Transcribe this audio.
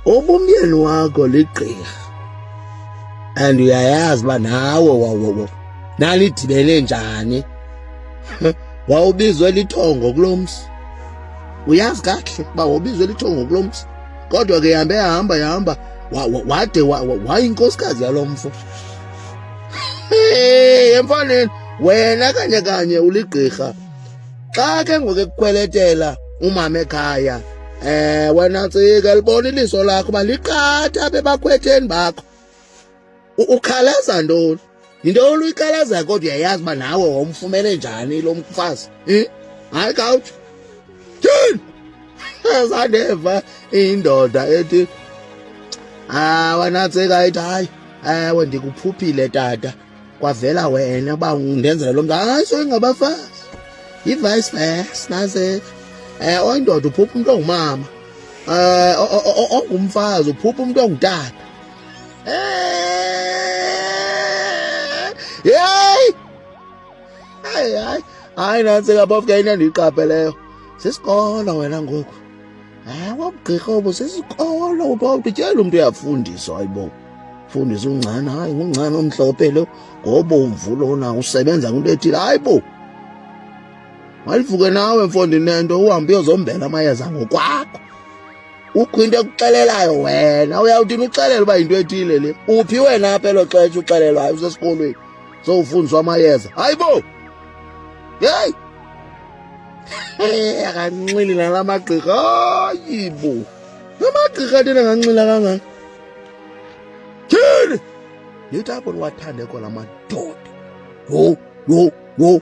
ubumyeni wakho ligqirha and uyayazi uba nawe nalidibene njani. Wawubizwe lithongo kulo mzi, uyazi kakuhle uba wawubizwe lithongo kulo mzi, kodwa ke yahamba wade wayinkosikazi yalo mfo. Emfaneni wena kanye uligqirha, xa ke ngoku ekukhweletela umama ekhaya, wena Ntsika libona iliso lakho uba liqatha apha ebakhwetheni bakho. Ukhalaza ntoni? Yintoni uyikhalazayo kodwa uyayazi uba nawe wamfumene njani lo mfazi? Hayi khawutsho tyhini. Sandeva indoda ethi wena Ntsika ithi hayi ewe ndikuphuphile tata, kwavela wena uba undenzela lo mntu. Hayi soyingabafazi, yi-vice versa nase. Oyindoda uphupha umntu ongumama, ongumfazi uphupha umntu ongutata. Hayi Nantsika phofu ke into endiyiqapheleyo sisikolo wena ngoku. Wabugqirha obo sisikolo phofu, ndityela umntu uyafundiswa. Hayibo, fundisa uncane, hayi nguncane omhlophe lo ngobomvu lona usebenza kwinto ethile. Hayibo, malivuke nawe mfondini nento uhambe uyozombela amayeza ngokwakho. Ukho into ekuxelelayo wena, uyawuthini uxelela uba yinto ethile le? Uphi wena apha elo xesha uxelelwayo usesikolweni sowufundiswa amayeza? Hayibo, yeyi akanxili nala magqirha. Hayibo, amagqirha thina anganxila kangaka. Tyhini, ndithi apho niwathande khona amadoda. Yho.